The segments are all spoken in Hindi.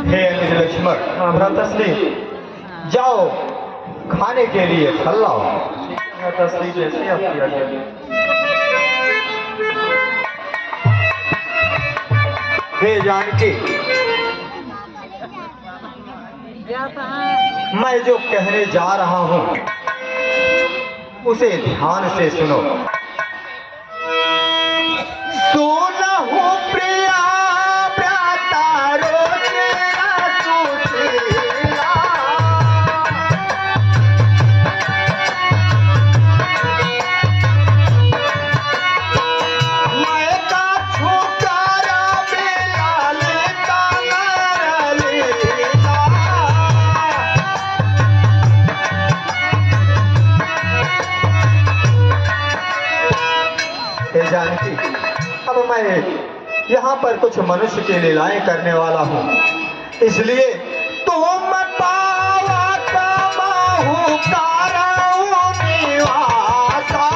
हे लक्ष्मण, भ्राताश्री जाओ खाने के लिए फल लाओ। भ्राताश्री जैसे आपकी आज्ञा। हे जानकी, मैं जो कहने जा रहा हूं उसे ध्यान से सुनो। सोना हो प्रिया भ्रातारो तेरा सुशीला, मैं का छोकारा बेला लेता लीला। हे जानकी, अब मैं यहाँ पर कुछ मनुष्य की लीलाएं करने वाला हूँ, इसलिए तुम पावा कामाहु कारऊ निवासा।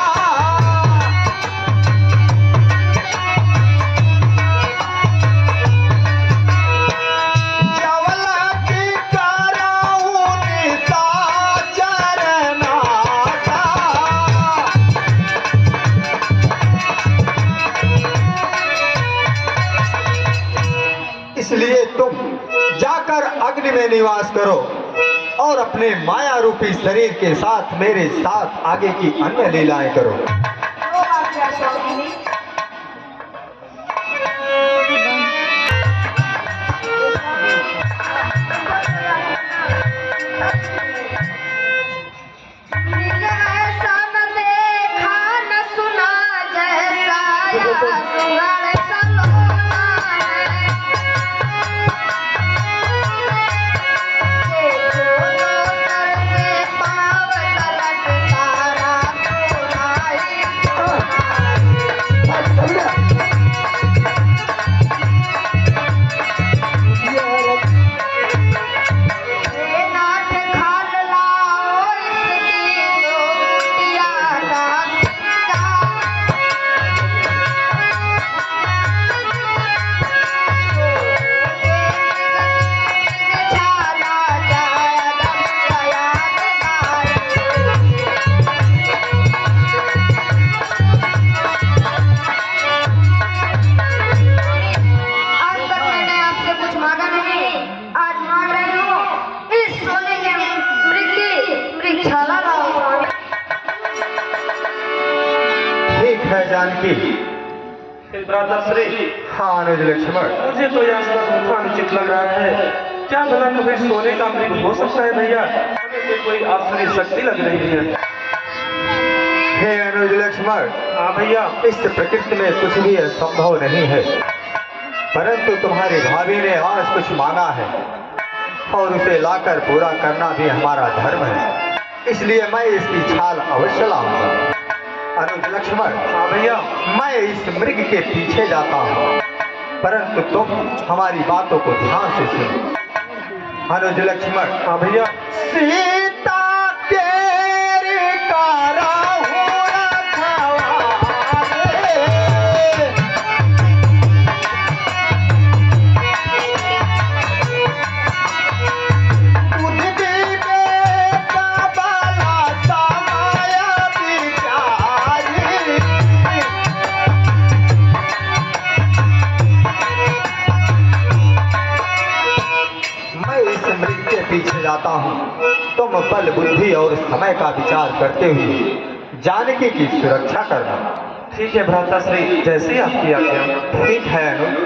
जवला की कारऊ निशाचर नासा। इसलिए तुम जाकर अग्नि में निवास करो और अपने माया रूपी शरीर के साथ मेरे साथ आगे की अन्य लीलाएं करो। ठीक है जानकी। भ्राताश्री, हाँ अनुज लक्ष्मण, मुझे तो यह सब अनुचित लग रहा है। क्या भला कभी सोने का मृग हो सकता है भैया? हमें तो कोई आश्चर्य शक्ति लग रही है। हे अनुज लक्ष्मण, हाँ भैया। इस प्रकृति में कुछ भी असंभव नहीं है, परंतु तुम्हारी भाभी ने आज कुछ मांगा है और उसे लाकर पूरा करना भी हमारा धर्म है, इसलिए मैं इसकी छाल अवश्य लाऊंगा। अनुज लक्ष्मण, हाँ भैया। मैं इस मृग के पीछे जाता हूँ, परंतु तुम हमारी बातों को ध्यान से सुनो। अनुज लक्ष्मण, हाँ भैया। सीता तेरी कारहु रखवारे, तुझ दीवे का बाला समाया बिचारी। मैं इस मृग के पीछे जाता हूँ, तुम बल बुद्धि और समय का विचार करते हुए जानकी की सुरक्षा करना। ठीक है भ्राताश्री, जैसे आपकी आज्ञा। ठीक है अनुज।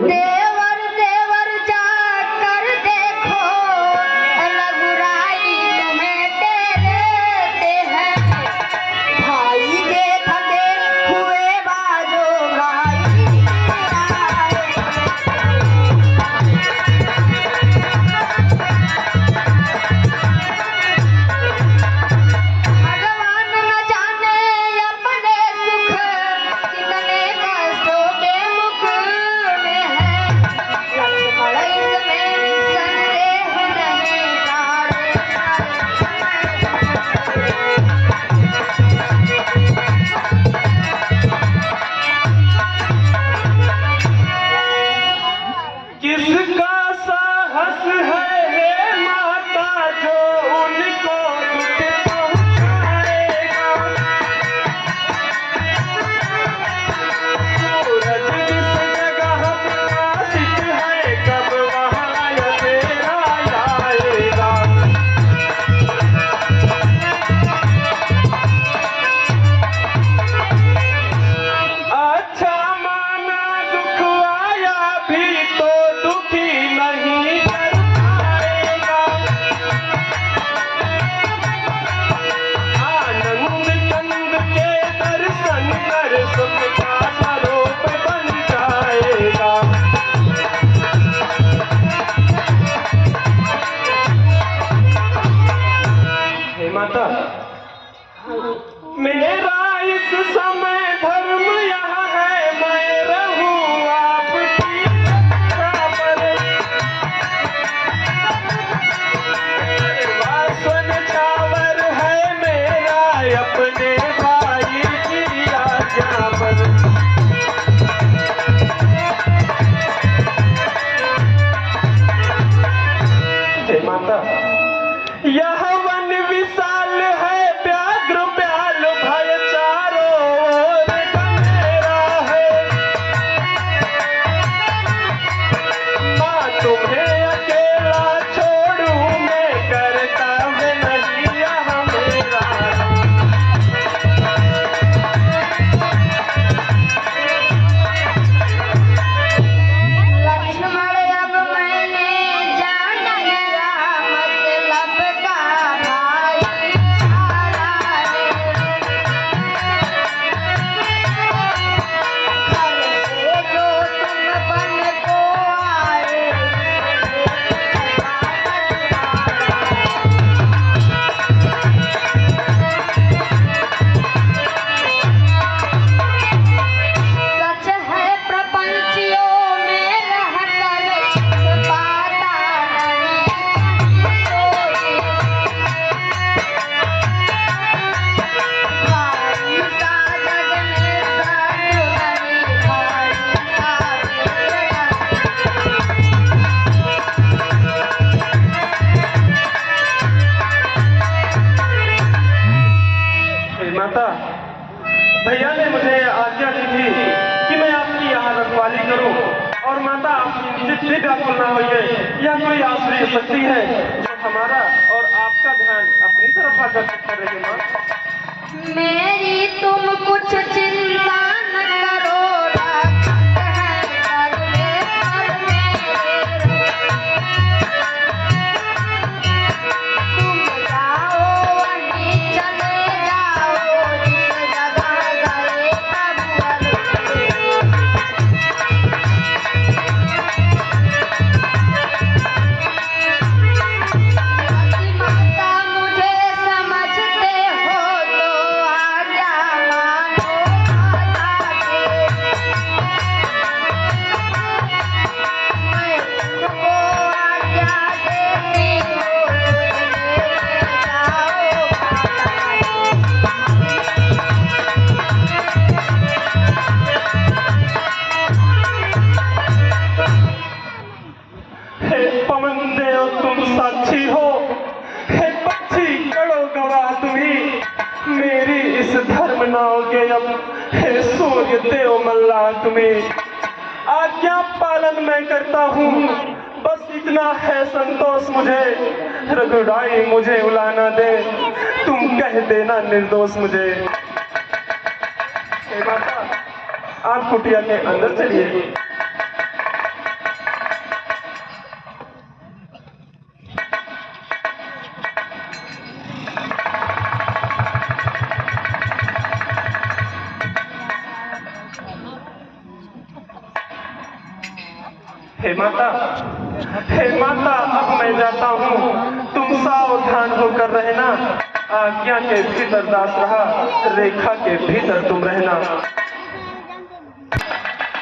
देवर देवर जाकर देखो, रघुराई तुम्हें टेरते हैं। भाई देख के हुए बाजो भाई और माता जितनी व्याकुल ना होइए, यह कोई आश्रय शक्ति है जो हमारा और आपका ध्यान अपनी तरफ आकर्षित कर रही है। माँ मेरी तुम कुछ चिंता न करो, रखत है परमेश्वर मेरे। तुम जाओ वहीं चले जाओ, जिस जगह गए प्रभु माता मुझे समझते हो तो आज्ञा मानो माता के। मैं तुमको आज्ञा देती हूँ, लेके जाओ हे पवन देव तुम साक्षी हो, हे पक्षी कड़ो गवाह तुम्ही, मेरी इस धर्म नाव के अब हे सूर्य देव मल्ला तुम्हें आज्ञा पालन मैं करता हूँ। बस इतना है संतोष मुझे, रघुराई मुझे उलाना दे, तुम कह देना निर्दोष मुझे। हे माता आप कुटिया के अंदर चलिए। हे माता अब मैं जाता हूँ, तुम सावधान होकर रहना। आज्ञा के भीतर दास रहा, रेखा के भीतर तुम रहना।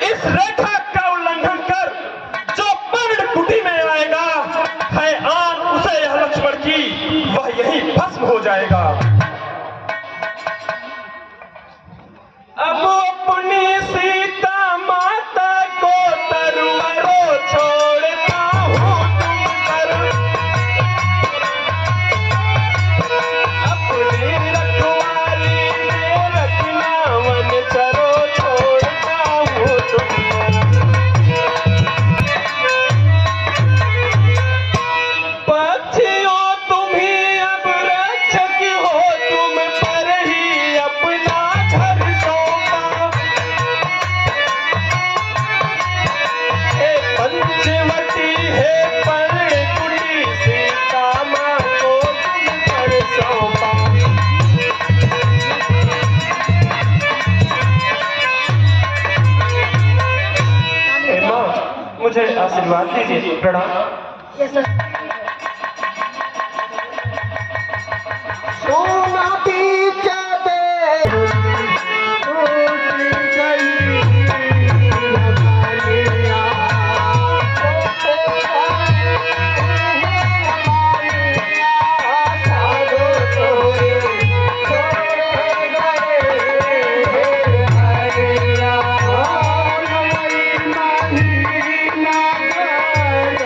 इस रेखा का उल्लंघन कर जो पर्ण कुटी में आएगा, है आन उसे यह लक्ष्मण की, वह यही भस्म हो जाएगा। अब अपनी सीता माता को तरुआरो छोड़ता हूँ तुम पर, अपनी रखवाली में रखना वन चरो छोड़ता हूँ तुम पर। पक्षियों तुम ही अब रक्षक हो, तुम पर ही अपना घर सौंपा। हे पंचवटी हे पर्णकुटी, सीता माँ को तुम पर सौंपा। हे माँ मुझे आशीर्वाद दीजिए, प्रणाम। सोना पीछे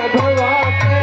भवा के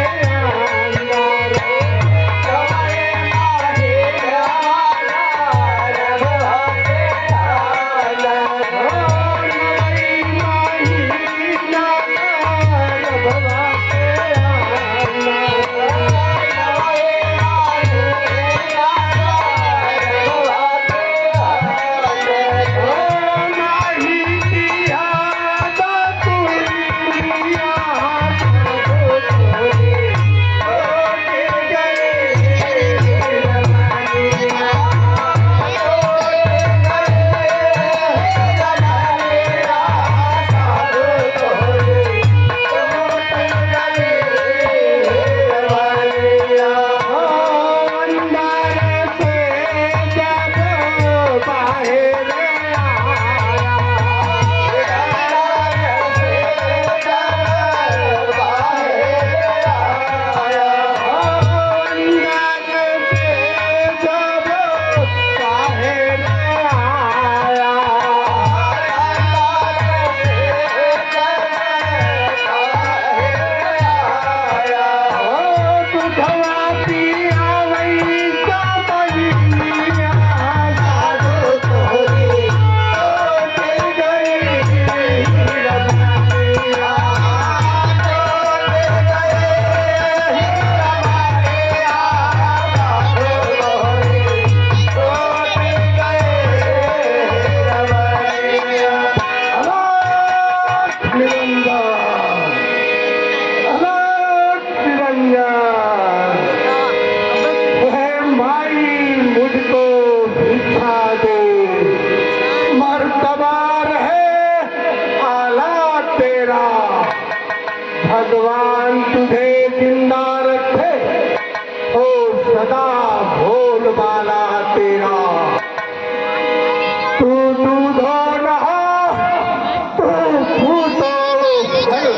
तेरा, भगवान तुझे जिंदा रखे, ओ सदा भोल बाला तेरा। तू दूधो नहा, तू फूटो भर,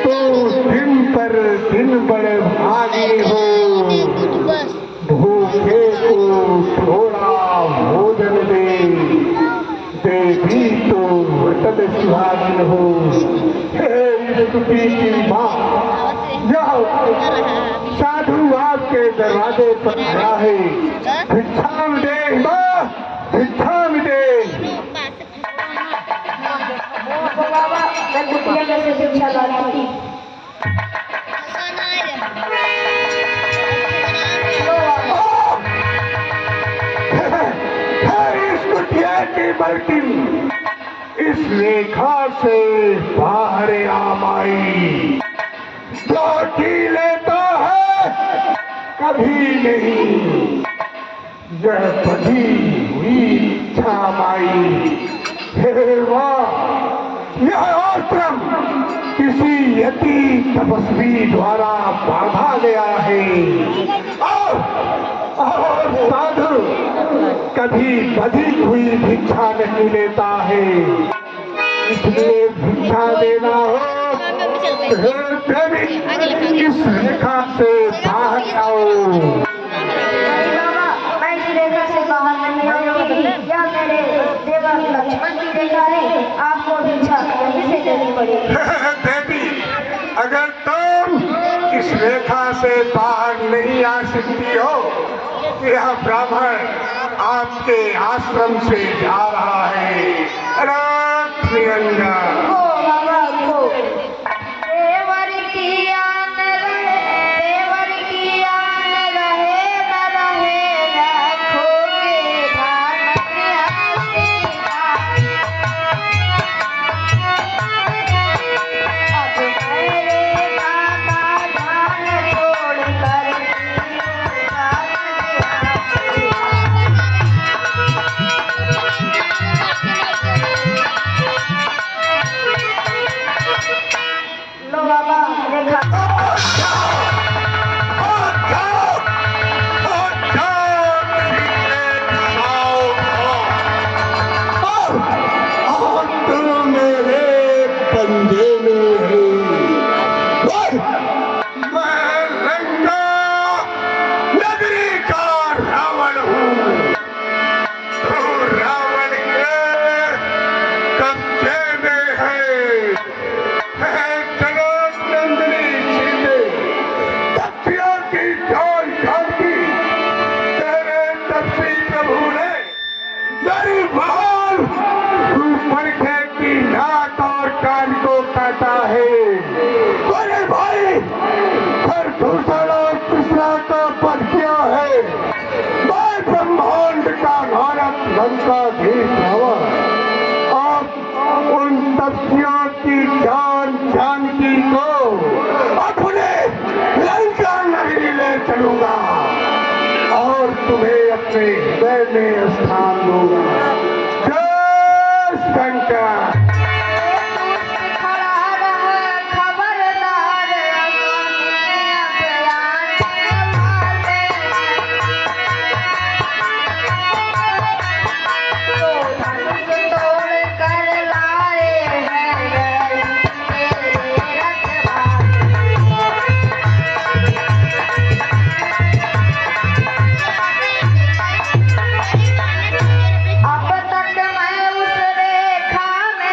तू दिन पर दिन बड़े भागी हो। भूखे को थोड़ा भोजन दे, देवी तो वतन सुहागिन हो। हे स्तुति की माँ, जाओ, साधु आपके दरवाजे पर खड़ा है, भिक्षाम दे माँ, भिक्षाम दे। बाबा मैं कुटिया में से भिक्षा लाती थी। इस कुटिया की मलकिन इस रेखा से बाहर आमाई, जो जी लेता है कभी नहीं, यह बधी हुई इच्छा माई। हे वाह, यह आश्रम किसी यति तपस्वी द्वारा बांधा गया है। और साधु कभी बधी हुई भिक्षा नहीं लेता है, इसलिए भिक्षा देना हो हे देवी, इस रेखा से बाहर आओ। नहीं बाबा, मैं इस रेखा से बाहर नहीं आऊंगी। यह मेरे देवा लक्ष्मण की रेखा है, आपको भिक्षा यहीं से देनी पड़ेगी। देवी, अगर तुम इस रेखा से बाहर नहीं आ सकती हो, यह ब्राह्मण आपके आश्रम से जा रहा है। रात निरंजन। ओ बाबा को देवर की आन रहे, देवर की आन रहे न रहे, रखोगे ध्यान अब मेरे का ध्यान छोड़ कर लो बाबा रेखा। मेरे पंजे में है, मैं लंका नगरी का रावण हूँ। तू रावण के कब्जे में है। चलो नंदिनी सीते, दक्षिणा की जान झांकी, तेरे तपसी प्रभु ने मेरी बहाल पंखे की नाक और कान को काटा है। अरे भाई, फिर दूसरा और तीसरा का पद क्या है? मैं ब्रह्मांड का नारक लंकाधीश रावण, अब उन तपस्वियों की जान जानकी को अपने लंका नगरी ले चलूंगा और तुम्हें अपने हृदय में स्थान दूंगा। जय शंकर। खड़ा रहा खबरदार, तोड़ कर लाए हैं अब तक मैं उस रेखा में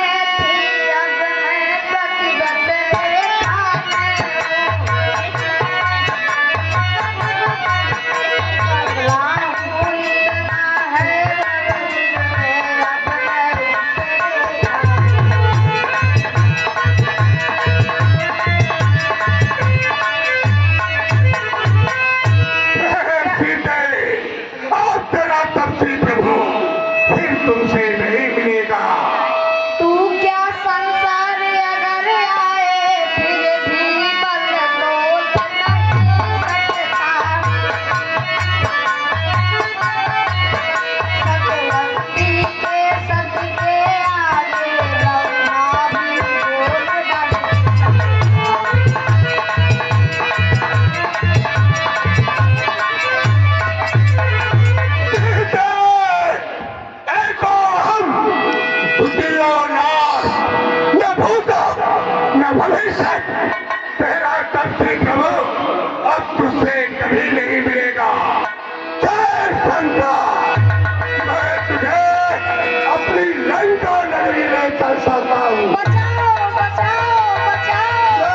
भी नहीं मिलेगा। जय शंकर, मैं तुझे अपनी लंका नगरी में चल सकता हूँ।